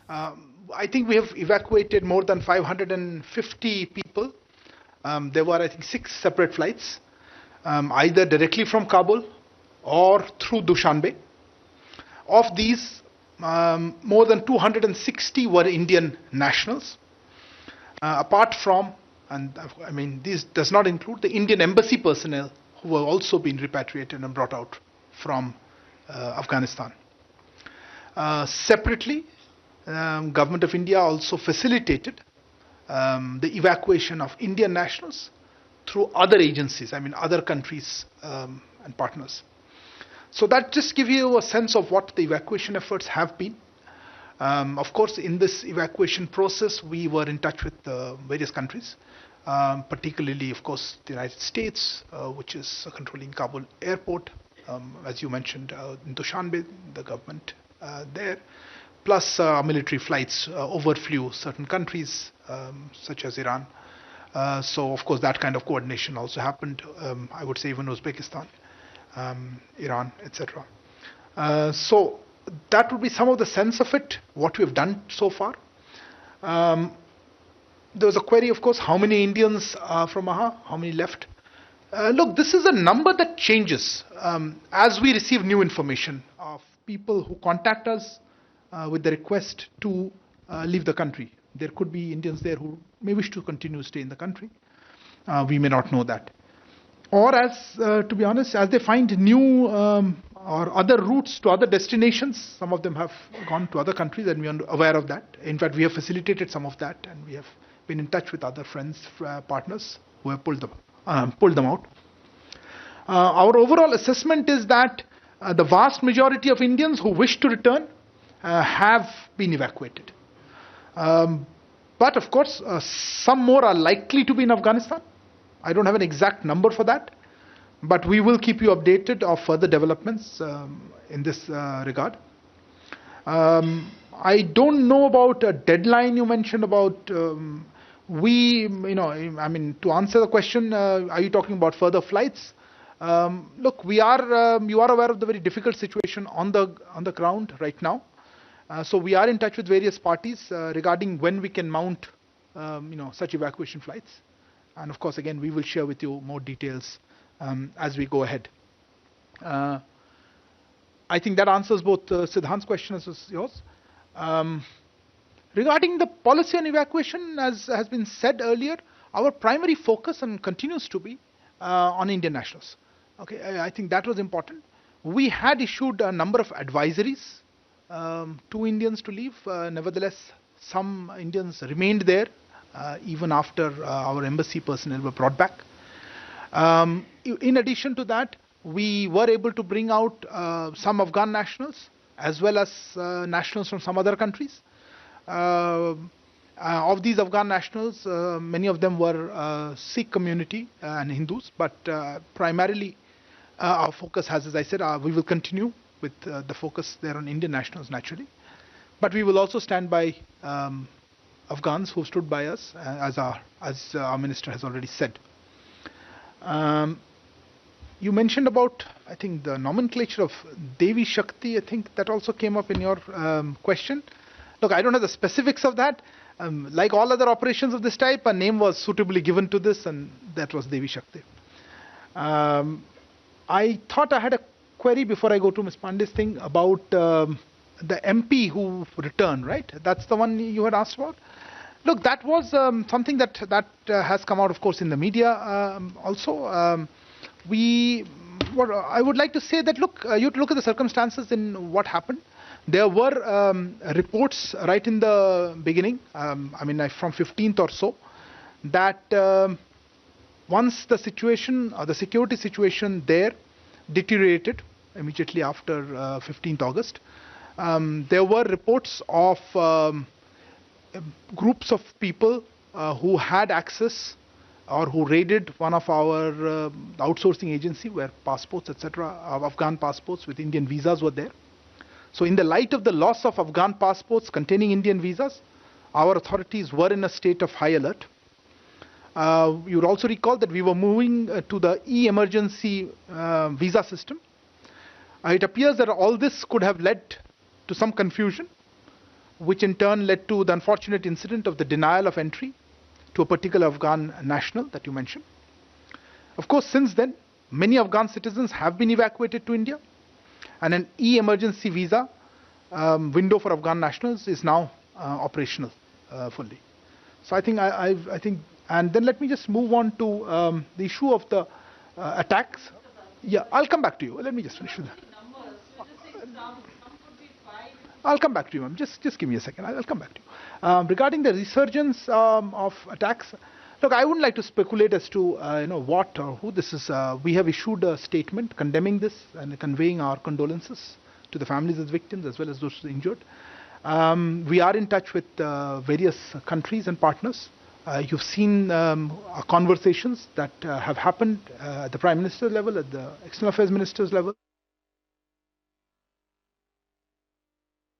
I think we have evacuated more than 550 people. There were, I think, 6 separate flights, either directly from Kabul or through Dushanbe. Of these, more than 260 were Indian nationals, apart from, and I mean, this does not include the Indian embassy personnel who have also been repatriated and brought out from Afghanistan. Separately, Government of India also facilitated the evacuation of Indian nationals through other agencies, I mean other countries and partners. So that just gives you a sense of what the evacuation efforts have been. Of course, in this evacuation process, we were in touch with various countries, particularly, of course, the United States, which is controlling Kabul airport, as you mentioned, in Dushanbe, the government there, plus military flights overflew certain countries, such as Iran. So, of course, that kind of coordination also happened, I would say even Uzbekistan, Iran, etc. So that would be some of the sense of it, what we have done so far. There was a query, of course, how many Indians are from Maha, how many left? Look, this is a number that changes as we receive new information of people who contact us with the request to leave the country. There could be Indians there who may wish to continue to stay in the country. We may not know that. Or as, to be honest, as they find new or other routes to other destinations, some of them have gone to other countries and we are aware of that. In fact, we have facilitated some of that and we have been in touch with other friends, partners who have pulled them out. Our overall assessment is that the vast majority of Indians who wish to return have been evacuated. But of course, some more are likely to be in Afghanistan. I don't have an exact number for that, but we will keep you updated of further developments in this regard. I don't know about a deadline you mentioned about. I mean, to answer the question, are you talking about further flights? Look, you are aware of the very difficult situation on the ground right now. So we are in touch with various parties regarding when we can mount, such evacuation flights. And of course, again, we will share with you more details as we go ahead. I think that answers both Siddhant's question as well as yours. Regarding the policy on evacuation, as has been said earlier, our primary focus and continues to be on Indian nationals. Okay, I think that was important. We had issued a number of advisories to Indians to leave. Nevertheless, some Indians remained there even after our embassy personnel were brought back. In addition to that, we were able to bring out some Afghan nationals as well as nationals from some other countries. Of these Afghan nationals, many of them were Sikh community and Hindus, but primarily our focus has, as I said, we will continue with the focus there on Indian nationals naturally. But we will also stand by Afghans who stood by us, as our minister has already said. You mentioned about, I think, the nomenclature of Devi Shakti. I think that also came up in your question. Look, I don't have the specifics of that. Like all other operations of this type, a name was suitably given to this, and that was Devi Shakti. I thought I had a query before I go to Ms. Pandey's thing about the MP who returned, right? That's the one you had asked about? Look, that was something that has come out, of course, in the media also. I would like to say that, look, you look at the circumstances in what happened. There were reports right in the beginning, from 15th or so, that once the situation, the security situation there deteriorated immediately after 15th August, there were reports of groups of people who had access or who raided one of our outsourcing agency where passports, etc., Afghan passports with Indian visas were there. So in the light of the loss of Afghan passports containing Indian visas, our authorities were in a state of high alert. You would also recall that we were moving to the e-emergency visa system. It appears that all this could have led to some confusion. which in turn led to the unfortunate incident of the denial of entry to a particular Afghan national that you mentioned. Of course, since then, many Afghan citizens have been evacuated to India, and an e-emergency visa window for Afghan nationals is now operational fully. So I think, and then let me just move on to the issue of the attacks. Yeah, I'll come back to you. Let me just finish with that. I'll come back to you, ma'am. Just give me a second. I'll come back to you. Regarding the resurgence of attacks, look, I wouldn't like to speculate as to what or who this is. We have issued a statement condemning this and conveying our condolences to the families of the victims as well as those injured. We are in touch with various countries and partners. You've seen conversations that have happened at the Prime Minister's level, at the External Affairs Minister's level.